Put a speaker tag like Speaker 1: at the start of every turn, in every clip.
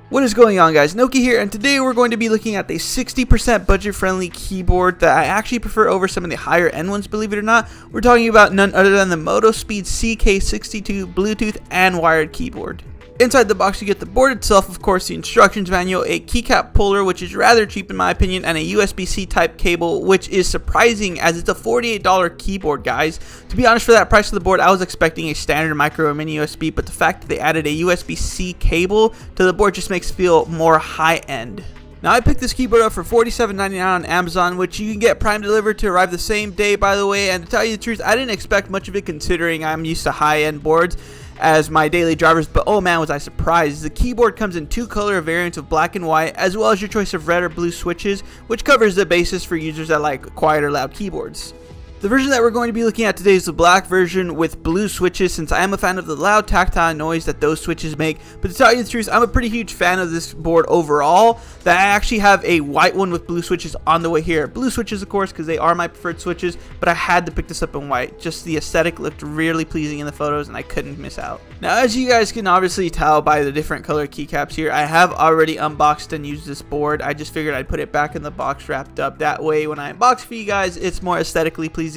Speaker 1: What is going on, guys? Noki here, and today we're going to be looking at the 60% budget-friendly keyboard that I actually prefer over some of the higher end ones, believe it or not. We're talking about none other than the Motospeed CK62 Bluetooth and wired keyboard. Inside the box you get the board itself, of course, the instructions manual, a keycap puller, which is rather cheap in my opinion, and a USB-C type cable, which is surprising as it's a $48 keyboard, guys. To be honest, for that price of the board, I was expecting a standard micro or mini USB, but the fact that they added a USB-C cable to the board just makes it feel more high-end. Now, I picked this keyboard up for $47.99 on Amazon, which you can get Prime delivered to arrive the same day, by the way, and to tell you the truth, I didn't expect much of it considering I'm used to high-end boards as my daily drivers, but oh man was I surprised. The keyboard comes in two color variants of black and white, as well as your choice of red or blue switches, which covers the basis for users that like quiet or loud keyboards. The version that we're going to be looking at today is the black version with blue switches, since I am a fan of the loud tactile noise that those switches make. But to tell you the truth, I'm a pretty huge fan of this board overall, that I actually have a white one with blue switches on the way here. Blue switches, of course, because they are my preferred switches, but I had to pick this up in white. Just the aesthetic looked really pleasing in the photos, and I couldn't miss out. Now, as you guys can obviously tell by the different color keycaps here, I have already unboxed and used this board. I just figured I'd put it back in the box wrapped up. That way, when I unbox for you guys, it's more aesthetically pleasing.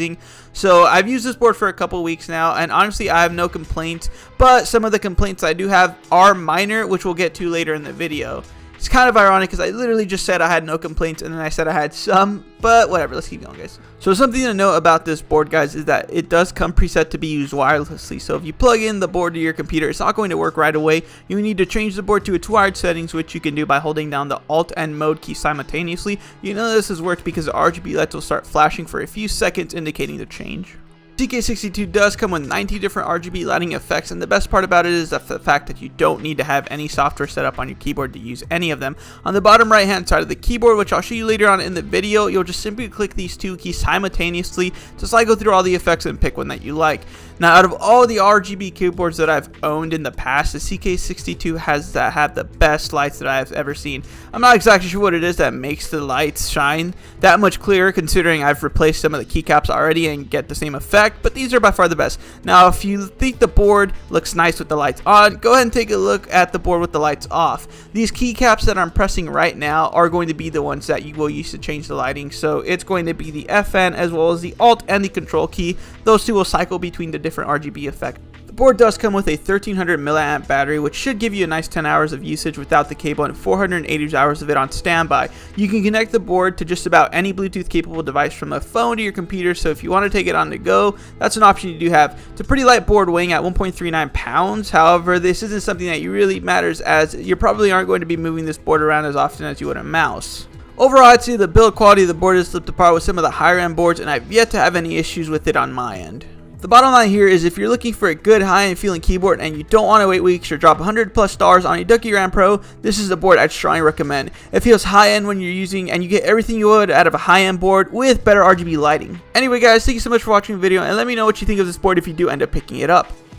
Speaker 1: So I've used this board for a couple weeks now, and honestly I have no complaints, but some of the complaints I do have are minor, which we'll get to later in the video. It's kind of ironic because I literally just said I had no complaints and then I said I had some, but whatever, let's keep going, guys. So something to note about this board, guys, is that it does come preset to be used wirelessly. So if you plug in the board to your computer, it's not going to work right away. You need to change the board to its wired settings, which you can do by holding down the Alt and Mode key simultaneously. You know this has worked because the RGB lights will start flashing for a few seconds, indicating the change. CK62 does come with 90 different RGB lighting effects, and the best part about it is the fact that you don't need to have any software set up on your keyboard to use any of them. On the bottom right hand side of the keyboard, which I'll show you later on in the video, you'll just simply click these two keys simultaneously to cycle through all the effects and pick one that you like. Now, out of all the RGB keyboards that I've owned in the past, the CK62 has had the best lights that I've ever seen. I'm not exactly sure what it is that makes the lights shine that much clearer, considering I've replaced some of the keycaps already and get the same effect, but these are by far the best. Now, if you think the board looks nice with the lights on, go ahead and take a look at the board with the lights off. These keycaps that I'm pressing right now are going to be the ones that you will use to change the lighting, so it's going to be the FN as well as the Alt and the Control key. Those two will cycle between the different RGB effects. The board does come with a 1300 milliamp battery, which should give you a nice 10 hours of usage without the cable and 480 hours of it on standby. You can connect the board to just about any Bluetooth capable device from a phone to your computer, so if you want to take it on the go, that's an option you do have. It's a pretty light board weighing at 1.39 pounds. However, this isn't something that really matters, as you probably aren't going to be moving this board around as often as you would a mouse. Overall, I'd say the build quality of the board is slipped apart with some of the higher end boards, and I've yet to have any issues with it on my end. The bottom line here is if you're looking for a good high-end feeling keyboard and you don't want to wait weeks or drop $100+ on a Ducky Ram Pro, this is the board I'd strongly recommend. It feels high-end when you're using, and you get everything you would out of a high-end board with better RGB lighting. Anyway, guys, thank you so much for watching the video, and let me know what you think of this board if you do end up picking it up.